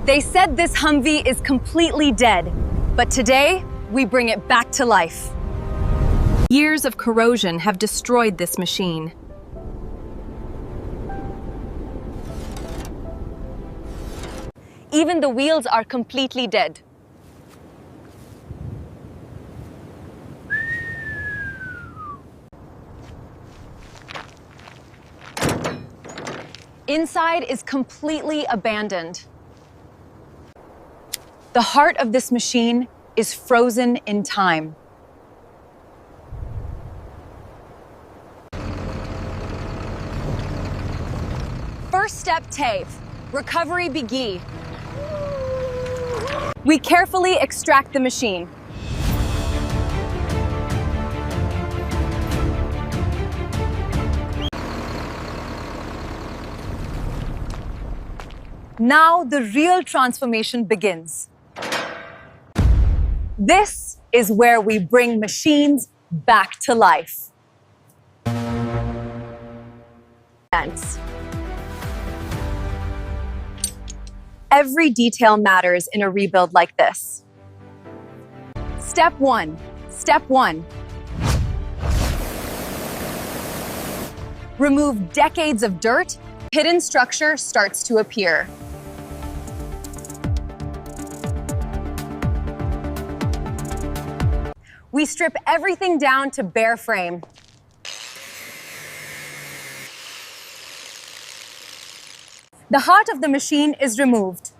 They said this Humvee is completely dead, but today we bring it back to life. Years of corrosion have destroyed this machine. Even the wheels are completely dead. Inside is completely abandoned. The heart of this machine is frozen in time. First step, Tave. Recovery begin. We carefully extract the machine. Now the real transformation begins. This is where we bring machines back to life. Every detail matters in a rebuild like this. Step one. Remove decades of dirt. Hidden structure starts to appear. We strip everything down to bare frame. The heart of the machine is removed.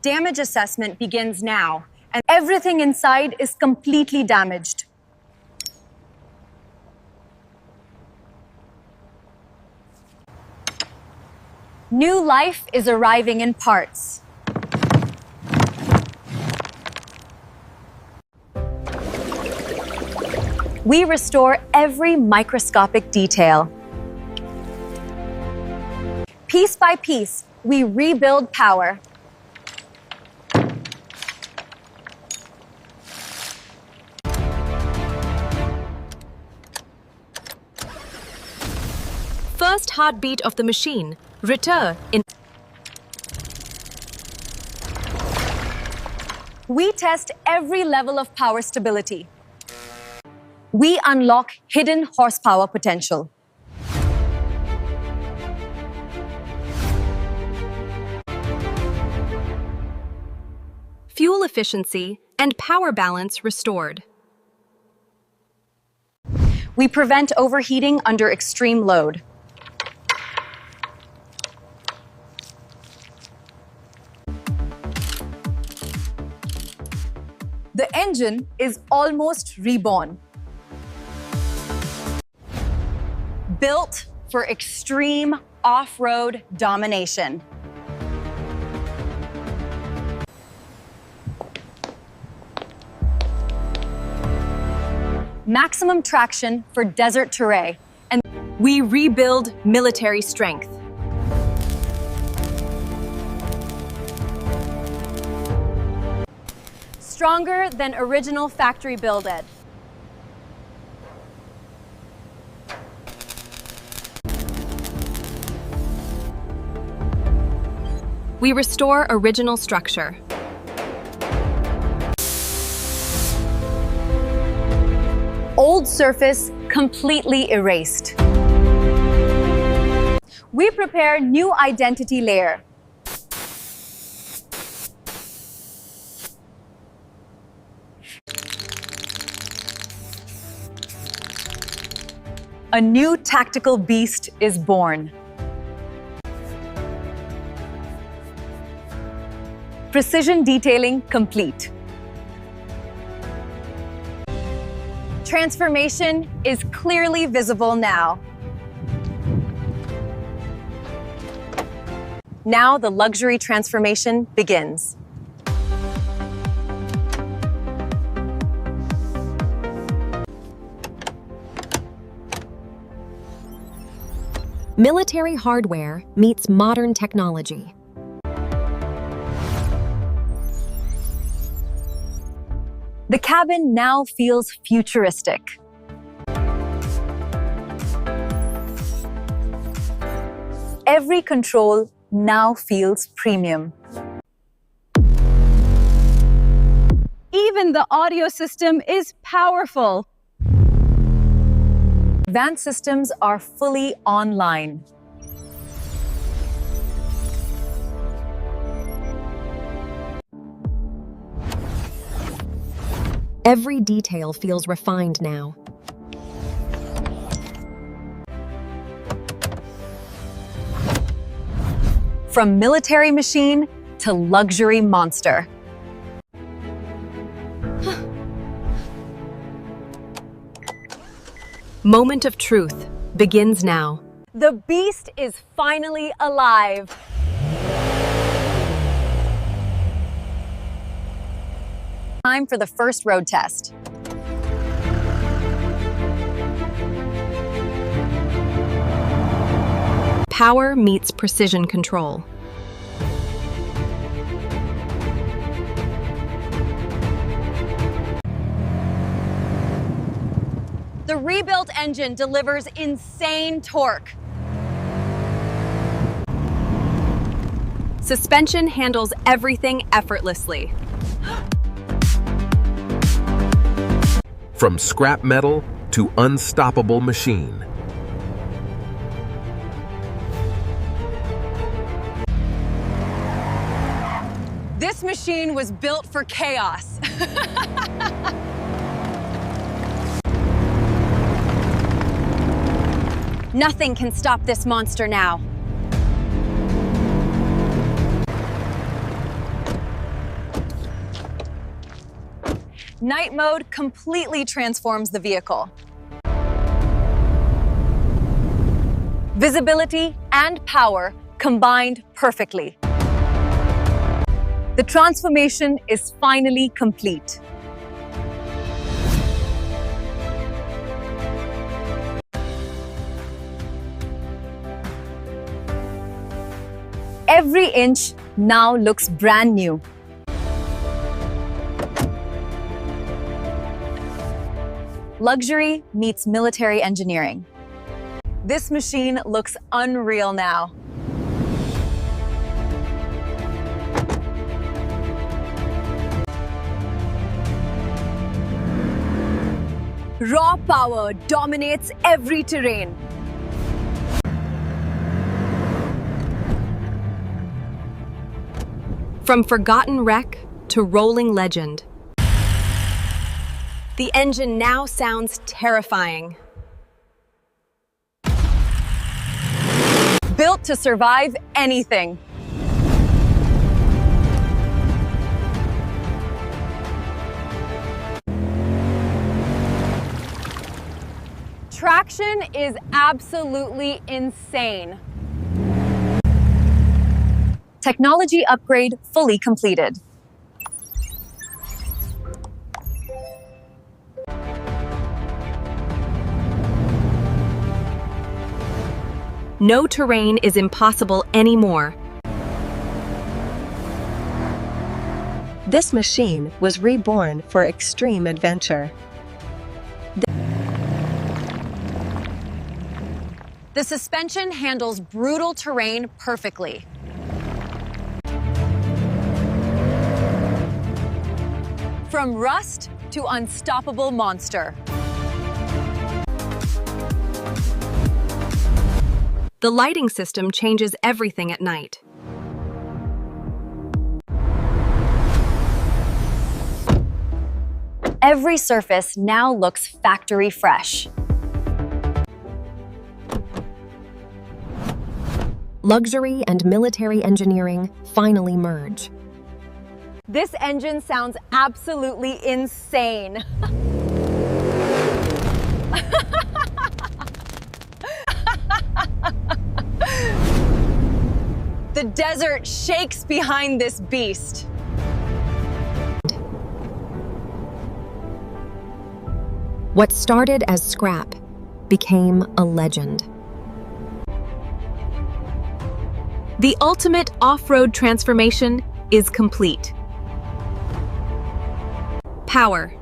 Damage assessment begins now, and everything inside is completely damaged. New life is arriving in parts. We restore every microscopic detail. Piece by piece, we rebuild power. First heartbeat of the machine. Return in. We test every level of power stability. We unlock hidden horsepower potential. Fuel efficiency and power balance restored. We prevent overheating under extreme load. The engine is almost reborn. Built for extreme off-road domination. Maximum traction for desert terrain, and we rebuild military strength. Stronger than original factory build-ed. We restore original structure. Old surface completely erased. We prepare new identity layer. A new tactical beast is born. Precision detailing complete. Transformation is clearly visible now. Now the luxury transformation begins. Military hardware meets modern technology. The cabin now feels futuristic. Every control now feels premium. Even the audio system is powerful. Van systems are fully online. Every detail feels refined now. From military machine to luxury monster. Moment of truth begins now. The beast is finally alive. Time for the first road test. Power meets precision control. The rebuilt engine delivers insane torque. Suspension handles everything effortlessly. From scrap metal to unstoppable machine. This machine was built for chaos. Nothing can stop this monster now. Night mode completely transforms the vehicle. Visibility and power combined perfectly. The transformation is finally complete. Every inch now looks brand new. Luxury meets military engineering. This machine looks unreal now. Raw power dominates every terrain. From forgotten wreck to rolling legend. The engine now sounds terrifying. Built to survive anything. Traction is absolutely insane. Technology upgrade fully completed. No terrain is impossible anymore. This machine was reborn for extreme adventure. The suspension handles brutal terrain perfectly. From rust to unstoppable monster. The lighting system changes everything at night. Every surface now looks factory fresh. Luxury and military engineering finally merge. This engine sounds absolutely insane. The desert shakes behind this beast. What started as scrap became a legend. The ultimate off-road transformation is complete. Power.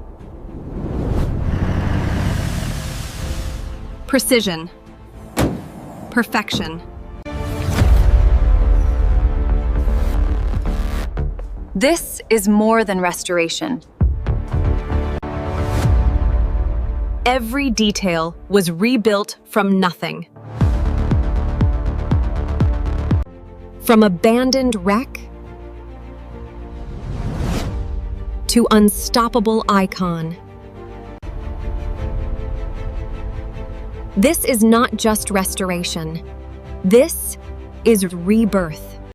Precision. Perfection. This is more than restoration. Every detail was rebuilt from nothing. From abandoned wreck to unstoppable icon. This is not just restoration. This is rebirth.